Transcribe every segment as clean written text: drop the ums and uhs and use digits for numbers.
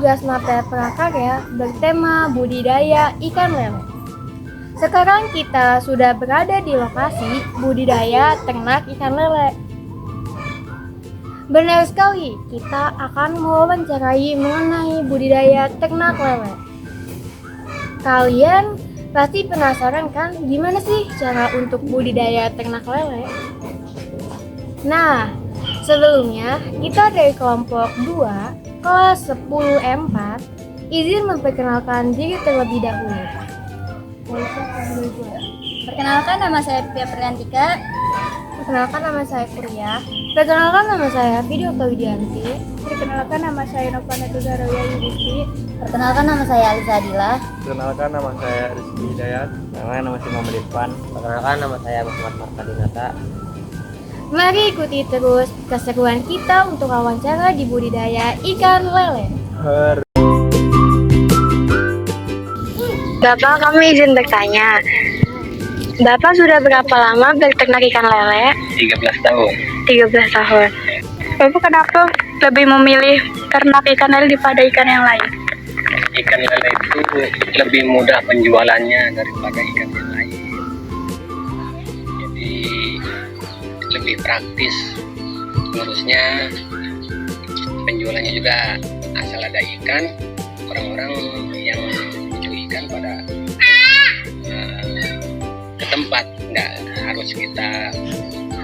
tugas materi prakarya bertema budidaya ikan lele. Sekarang kita sudah berada di lokasi budidaya ternak ikan lele. Benar sekali, kita akan mewawancarai mengenai budidaya ternak lele. Kalian pasti penasaran kan gimana sih cara untuk budidaya ternak lele? Nah, sebelumnya kita dari kelompok 2 kelas 10E4 izin memperkenalkan diri terlebih dahulu. Perkenalkan, nama saya Pia Priantika. Perkenalkan, nama saya Kuria. Perkenalkan, nama saya Vidya Widianti. Perkenalkan, nama saya Novana Tugaroya Yudhistri. Perkenalkan, nama saya Alisa Adila. Perkenalkan, nama saya Rizky Hidayat. Perkenalkan, nama saya Muhammad Irfan. Perkenalkan, nama saya Muhammad Markadinata. Mari ikuti terus keseruan kita untuk wawancara di budidaya ikan lele. Bapak, kami izin bertanya. Bapak sudah berapa lama berternak ikan lele? 13 tahun. 13 tahun. Bapak kenapa lebih memilih ternak ikan lele daripada ikan yang lain? Ikan lele itu lebih mudah penjualannya daripada ikan yang lain. Jadi lebih praktis ngurusnya, penjualannya juga asal ada ikan. Orang-orang yang mencuri ikan pada ke tempat, nggak harus kita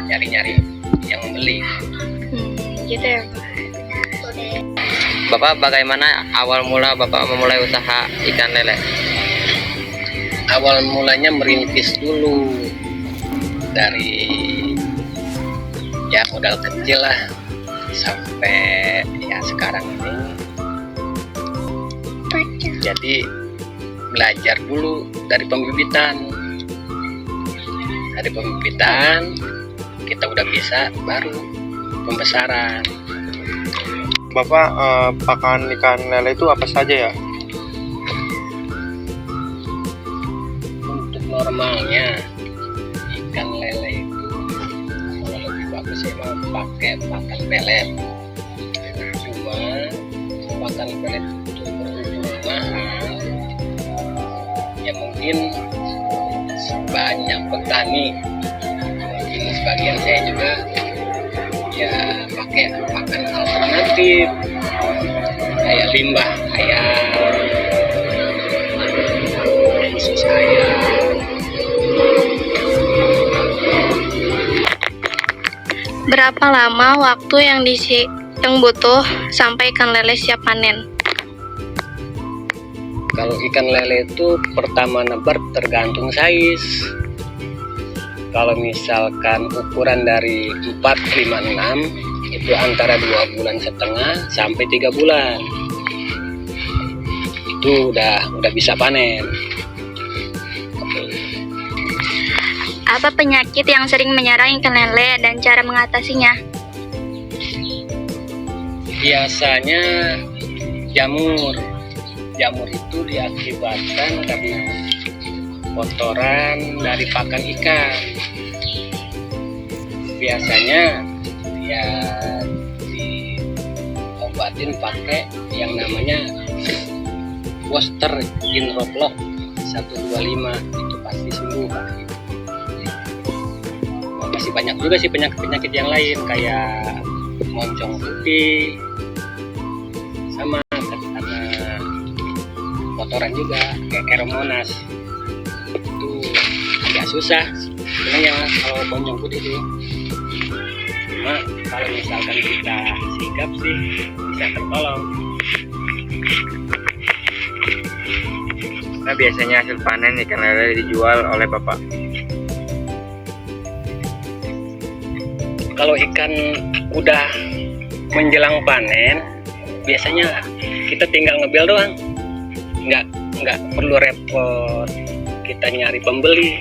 nyari-nyari yang membeli. Gitu ya, Pak. Bapak, bagaimana awal mula Bapak memulai usaha ikan lele? Awal mulanya merintis dulu dari ya modal kecil lah sampai ya sekarang ini. Jadi belajar dulu dari pembibitan. Dari pembibitan kita udah bisa, baru pembesaran. Bapak, pakan ikan lele itu apa saja ya? Untuk normalnya ikan lele itu kalau lebih bagus emang pakai pakan pelet. Cuma pakan pelet itu berhubung mahal, ya mungkin banyak petani, mungkin sebagian saya juga ya pakai pakan alternatif kayak limbah ayam, khusus ayam. Berapa lama waktu yang butuh sampai ikan lele siap panen? Kalau ikan lele itu pertama nebar tergantung size. Kalau misalkan ukuran dari 4, 5, 6 itu antara 2,5 bulan sampai 3 bulan. Itu udah bisa panen. Apa penyakit yang sering menyerang ikan lele dan cara mengatasinya? Biasanya jamur. Jamur itu diakibatkan karena kotoran dari pakan ikan. Biasanya ya diobatin pakai yang namanya Woster Ginroplok 125, itu pasti sembuh pasti. Masih banyak juga sih penyakit yang lain kayak moncong putih, sama karena kotoran juga kayak keromonas. Itu agak susah sebenarnya kalau moncong putih itu. Cuma kalau misalkan kita sigap sih bisa tertolong. Nah, biasanya hasil panen ikan lele dijual oleh Bapak. Kalau ikan udah menjelang panen, biasanya kita tinggal ngebel doang, nggak perlu repot kita nyari pembeli.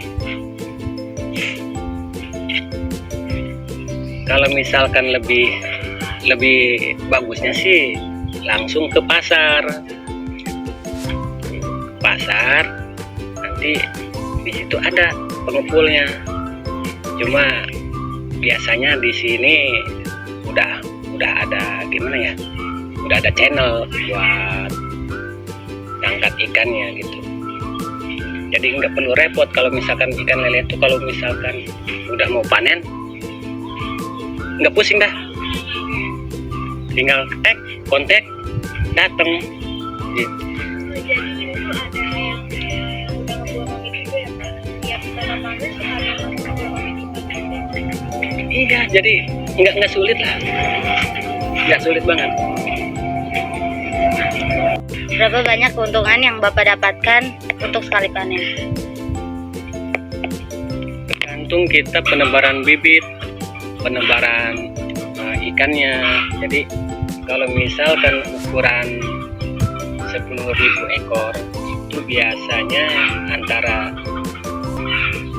Kalau misalkan lebih bagusnya sih langsung ke pasar, nanti di situ ada pengepulnya. Cuma biasanya di sini udah ada gimana ya, udah ada channel buat ngangkat ikannya gitu. Jadi nggak perlu repot kalau misalkan ikan lele itu kalau misalkan udah mau panen, nggak pusing dah, tinggal kontak dateng gitu. Jadi itu ada yang udah ngebuang itu juga ya Pak? Tiap tanah panen sekali ngebuang itu. Iya, jadi nggak sulit lah, nggak sulit banget. Berapa banyak keuntungan yang Bapak dapatkan untuk sekali panen? Tergantung kita penebaran bibit, penebaran ikannya. Jadi kalau misalkan ukuran 10.000 ekor itu biasanya antara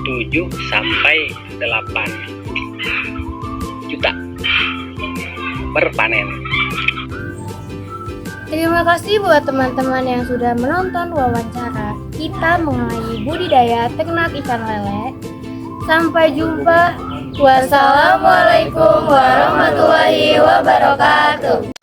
7 sampai 8 juta per panen. Terima kasih buat teman-teman yang sudah menonton wawancara kita mengenai budidaya ternak ikan lele. Sampai jumpa. Wassalamualaikum warahmatullahi wabarakatuh.